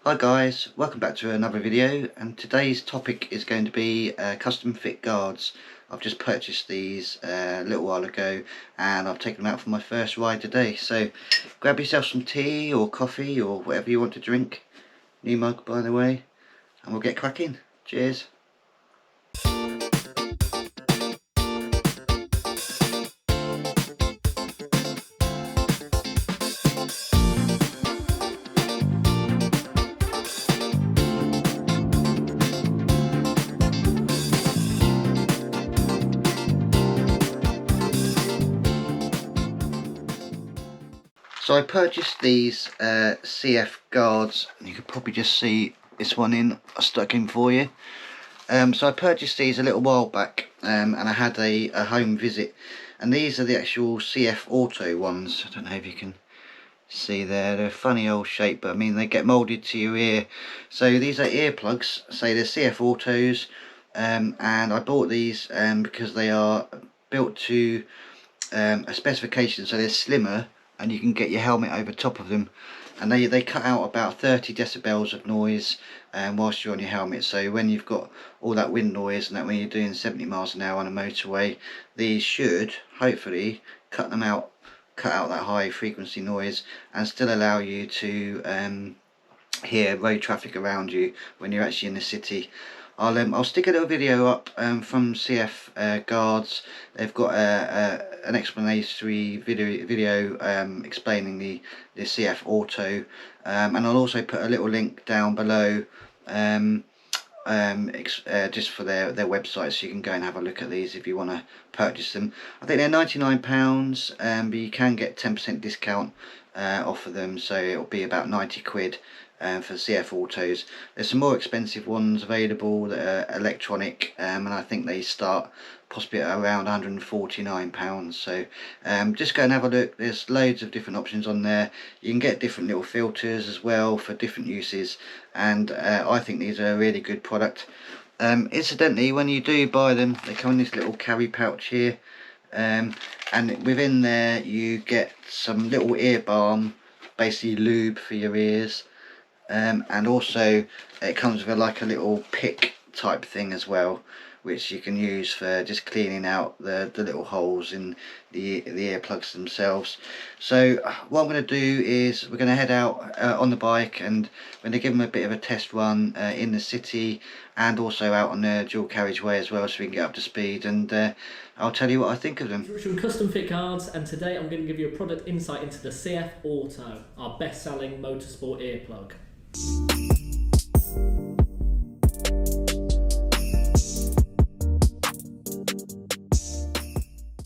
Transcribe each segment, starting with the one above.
Hi guys, welcome back to another video, and today's topic is going to be custom fit guards. I've just purchased these a little while ago and I've taken them out for my first ride today. So grab yourself some tea or coffee or whatever you want to drink. New mug by the way, and we'll get cracking. Cheers. So I purchased these CF guards, and you can probably just see this one I stuck in for you. So I purchased these a little while back, and I had a home visit, and these are the actual CF Auto ones. I don't know if you can see there, they're a funny old shape, but I mean they get moulded to your ear. So these are earplugs, so they're CF Autos, and I bought these because they are built to a specification, so they're slimmer and you can get your helmet over top of them, and they cut out about 30 decibels of noise whilst you're on your helmet. So when you've got all that wind noise and that, when you're doing 70 miles an hour on a motorway, these should hopefully cut out that high frequency noise and still allow you to hear road traffic around you when you're actually in the city. I'll stick a little video up from CF guards. They've got an explanatory video explaining the CF Auto, and I'll also put a little link down below just for their website, so you can go and have a look at these if you want to purchase them. I think they're £99, but you can get 10% discount off of them, so it'll be about 90 quid. For CF Autos. There's some more expensive ones available that are electronic, and I think they start possibly at around £149. So just go and have a look. There's loads of different options on there. You can get different little filters as well for different uses, and I think these are a really good product. Incidentally, when you do buy them, they come in this little carry pouch here, and within there you get some little ear balm, basically lube for your ears. And also it comes with like a little pick type thing as well, which you can use for just cleaning out the little holes in the earplugs themselves. So what I'm going to do is we're going to head out on the bike, and we're going to give them a bit of a test run in the city and also out on the dual carriageway as well, so we can get up to speed, and I'll tell you what I think of them. It's Richard from Custom Fit Guards, and today I'm going to give you a product insight into the CF Auto, our best selling motorsport earplug.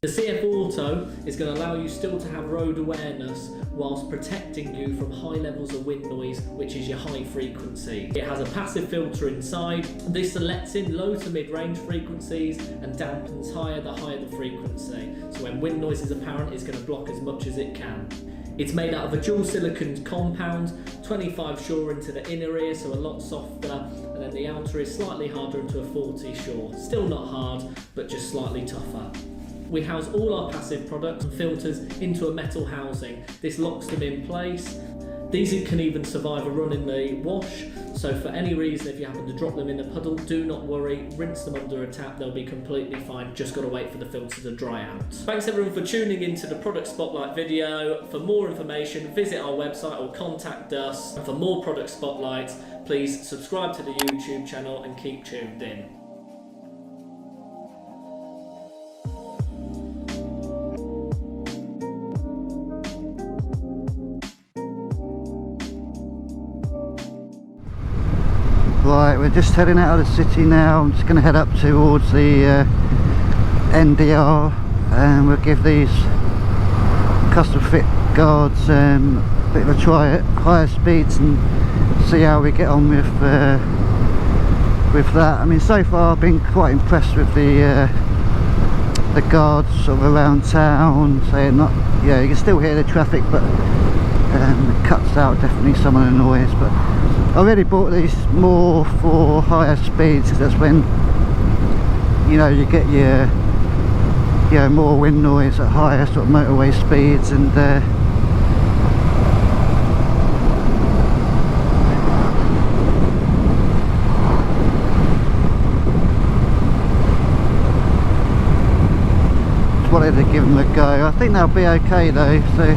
The CF Auto is going to allow you still to have road awareness whilst protecting you from high levels of wind noise, which is your high frequency. It has a passive filter inside. This selects in low to mid-range frequencies and dampens higher the higher the frequency. So when wind noise is apparent, it's going to block as much as it can. It's made out of a dual silicone compound, 25 Shore into the inner ear, so a lot softer, and then the outer is slightly harder into a 40 Shore. Still not hard, but just slightly tougher. We house all our passive products and filters into a metal housing. This locks them in place. These can even survive a run in the wash, so for any reason if you happen to drop them in a puddle, do not worry, rinse them under a tap, they'll be completely fine, just got to wait for the filter to dry out. Thanks everyone for tuning into the product spotlight video. For more information, visit our website or contact us, and for more product spotlights, please subscribe to the YouTube channel and keep tuned in. Right, we're just heading out of the city now. I'm just going to head up towards the NDR, and we'll give these custom fit guards a bit of a try at higher speeds and see how we get on with that. I mean, so far I've been quite impressed with the guards sort of around town. Saying not, yeah, you can still hear the traffic, but it cuts out definitely some of the noise. But I really bought these more for higher speeds, because that's when, you know, you get your more wind noise at higher sort of motorway speeds, and to give them a go. I think they'll be okay though, so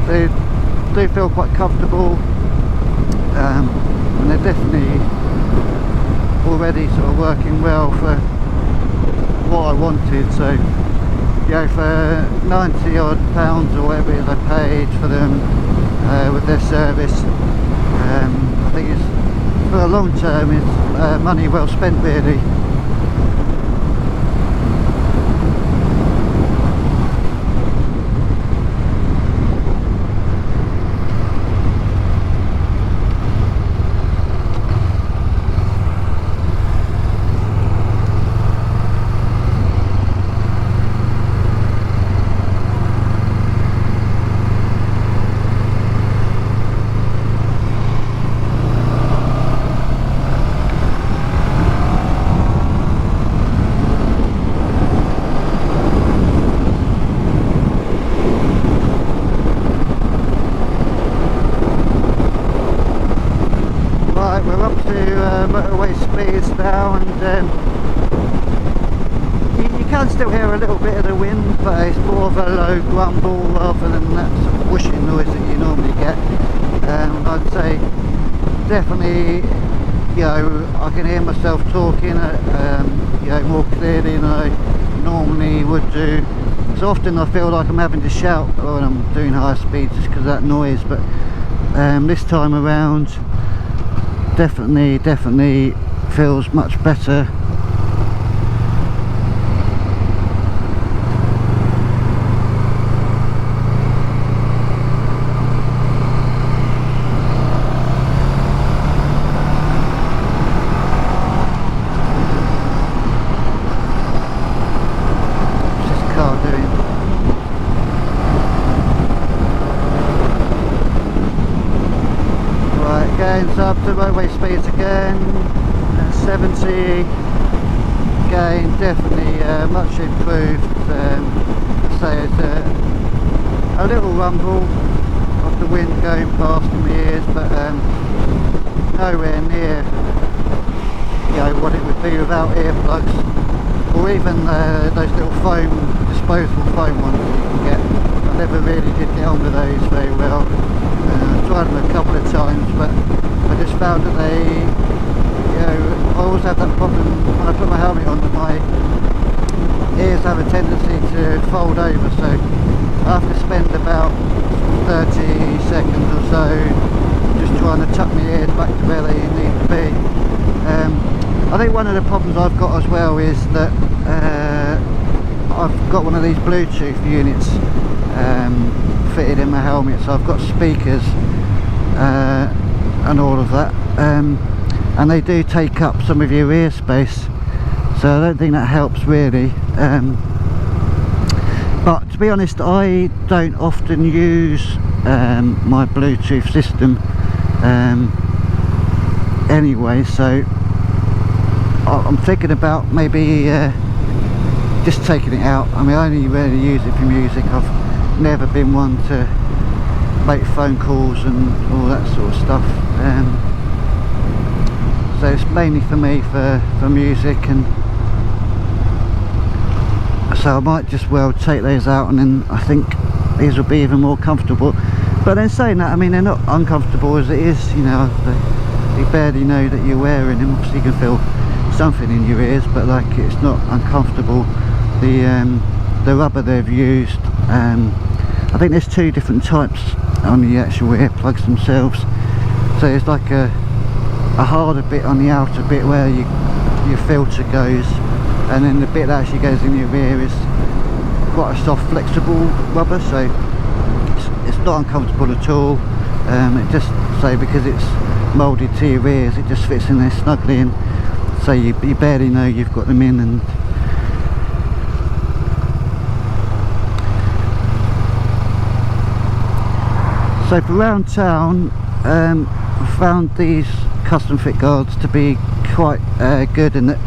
they do feel quite comfortable, and they're definitely already sort of working well for what I wanted. So you know, for £90 odd or whatever it is I paid for them with their service, I think it's, for a long term, it's money well spent really. Motorway speeds now, and you can still hear a little bit of the wind, but it's more of a low grumble rather than that sort of whooshing noise that you normally get. I'd say definitely, you know, I can hear myself talking you know, more clearly than I normally would do. So often I feel like I'm having to shout when I'm doing higher speeds just because of that noise, but this time around definitely feels much better. What's this car doing? Right, again, so up to motorway speeds again, 70, again, definitely much improved. So it's a little rumble of the wind going past my ears, but nowhere near, you know, what it would be without earplugs, or even those little disposable foam ones that you can get. I never really did get on with those very well. Tried them a couple of times, but I just found that they, you know, I always have that problem when I put my helmet on, that my ears have a tendency to fold over, so I have to spend about 30 seconds or so just trying to tuck my ears back to where they need to be. I think one of the problems I've got as well is that I've got one of these Bluetooth units fitted in my helmet, so I've got speakers and all of that, and they do take up some of your ear space, so I don't think that helps really. But to be honest, I don't often use my Bluetooth system anyway, so I'm thinking about maybe just taking it out. I mean, I only really use it for music. I've never been one to make phone calls and all that sort of stuff, so it's mainly for me for music, and so I might just well take those out, and then I think these will be even more comfortable. But then saying that, I mean, they're not uncomfortable as it is, you know, you barely know that you're wearing them. Obviously you can feel something in your ears, but like, it's not uncomfortable. The rubber they've used, I think there's two different types on the actual earplugs themselves. So it's like a harder bit on the outer bit where your filter goes, and then the bit that actually goes in your ear is quite a soft, flexible rubber, so it's not uncomfortable at all. It just, say, because it's moulded to your ears, it just fits in there snugly, and so you barely know you've got them in. And so for around town, I found these custom fit guards to be quite good, in that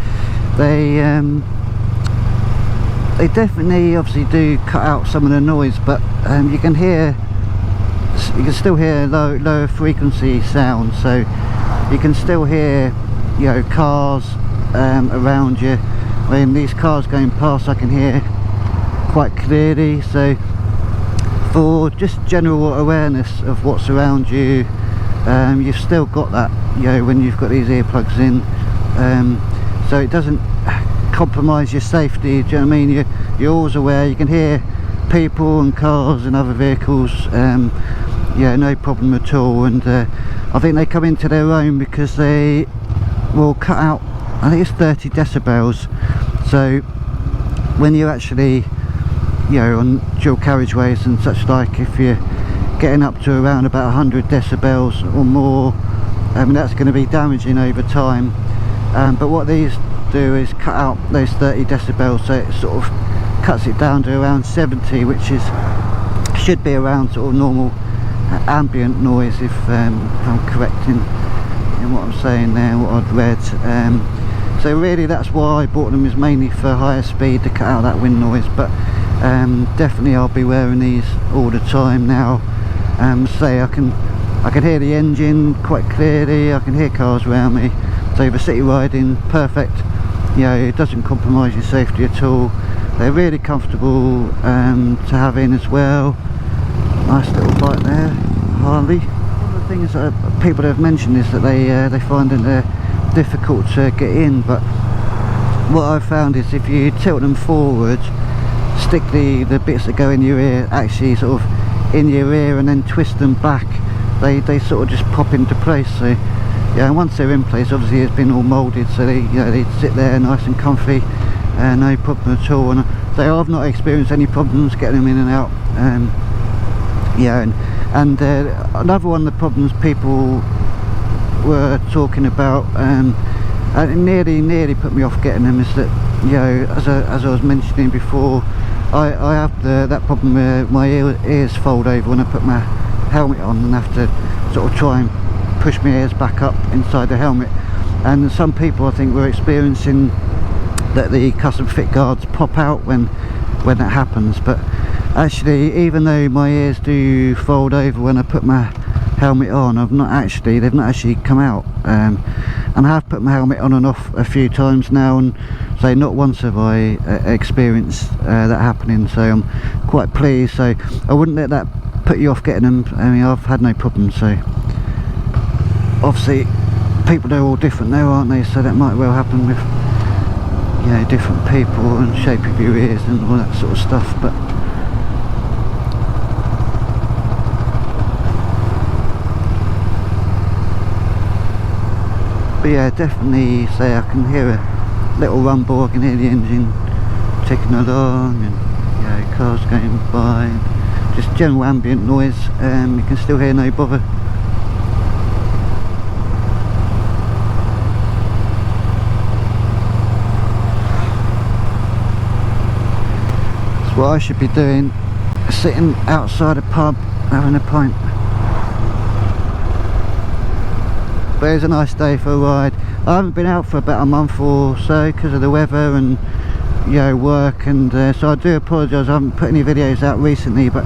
they definitely obviously do cut out some of the noise, but you can still hear lower frequency sound, so you can still hear, you know, cars around you. When these cars going past, I can hear quite clearly. So for just general awareness of what's around you, you've still got that, you know, when you've got these earplugs in, so it doesn't compromise your safety. Do you know what I mean? You're always aware, you can hear people and cars and other vehicles, yeah, no problem at all. And I think they come into their own because they will cut out, I think it's 30 decibels. So when you're actually, you know, on dual carriageways and such like, if you're getting up to around about 100 decibels or more, I mean, that's going to be damaging over time. But what these do is cut out those 30 decibels, so it sort of cuts it down to around 70, which is should be around sort of normal ambient noise, if I'm correct in what I'm saying there, what I'd read. So really that's why I bought them, is mainly for higher speed to cut out that wind noise. But definitely I'll be wearing these all the time now. Say I can hear the engine quite clearly, I can hear cars around me. So for city riding, perfect. You know, it doesn't compromise your safety at all. They're really comfortable to have in as well. Nice little bike there, Harley. One of the things that people have mentioned is that they find that they're difficult to get in, but what I've found is if you tilt them forward, stick the bits that go in your ear actually sort of in your ear, and then twist them back, they sort of just pop into place. So yeah, and once they're in place, obviously it's been all moulded, so they, you know, they sit there nice and comfy, no problem at all. And so I've not experienced any problems getting them in and out. Yeah, and another one of the problems people were talking about, and it nearly put me off getting them, is that, you know, as I was mentioning before, I have that problem where my ears fold over when I put my helmet on, and have to sort of try and push my ears back up inside the helmet. And some people, I think, were experiencing that the custom fit guards pop out when that happens. But actually, even though my ears do fold over when I put my helmet on, they've not actually come out. And I have put my helmet on and off a few times now, and so not once have I experienced that happening. So I'm quite pleased. So I wouldn't let that put you off getting them. I mean, I've had no problem. So obviously people, they're all different now, aren't they? So that might well happen with, you know, different people and shape of your ears and all that sort of stuff. But yeah, definitely say I can hear a little rumble, I can hear the engine ticking along, and, you know, cars going by, and just general ambient noise. You can still hear no bother. What I should be doing, sitting outside a pub having a pint. But it's a nice day for a ride. I haven't been out for about a month or so because of the weather and, you know, work, and so I do apologise, I haven't put any videos out recently, but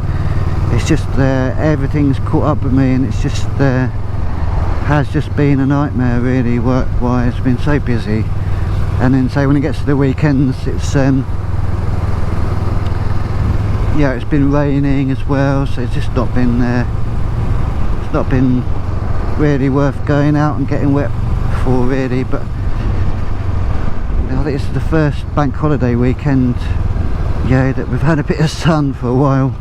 it's just everything's caught up with me, and it's just has just been a nightmare really, work wise. It's been so busy, and then so when it gets to the weekends, it's yeah, it's been raining as well, so it's just not been really worth going out and getting wet for really. But I think this is the first bank holiday weekend, yeah, that we've had a bit of sun for a while.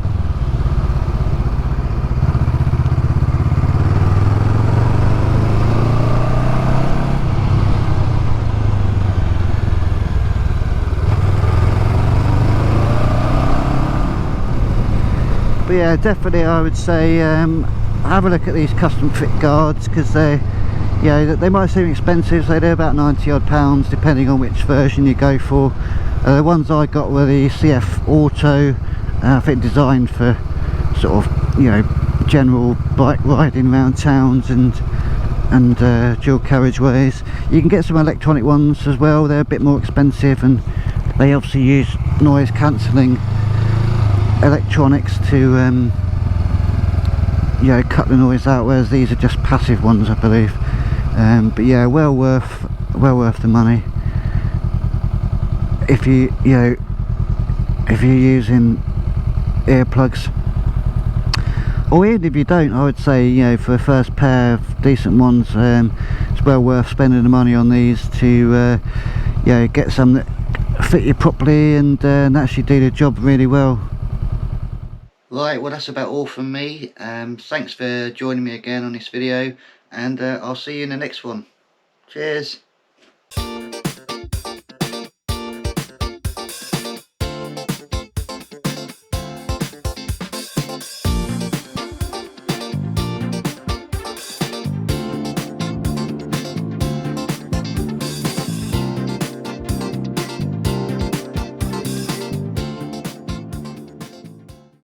But yeah, definitely I would say have a look at these custom fit guards, because they might seem expensive, so they're about £90 odd depending on which version you go for. The ones I got were the CF Auto, I think designed for sort of, you know, general bike riding around towns and dual carriageways. You can get some electronic ones as well, they're a bit more expensive, and they obviously use noise cancelling electronics to you know, cut the noise out, whereas these are just passive ones, I believe. But yeah, well worth the money if you if you're using earplugs, or even if you don't, I would say, you know, for a first pair of decent ones, it's well worth spending the money on these to you know, get some that fit you properly and actually do the job really well. Right, well that's about all from me. Thanks for joining me again on this video, and I'll see you in the next one. Cheers.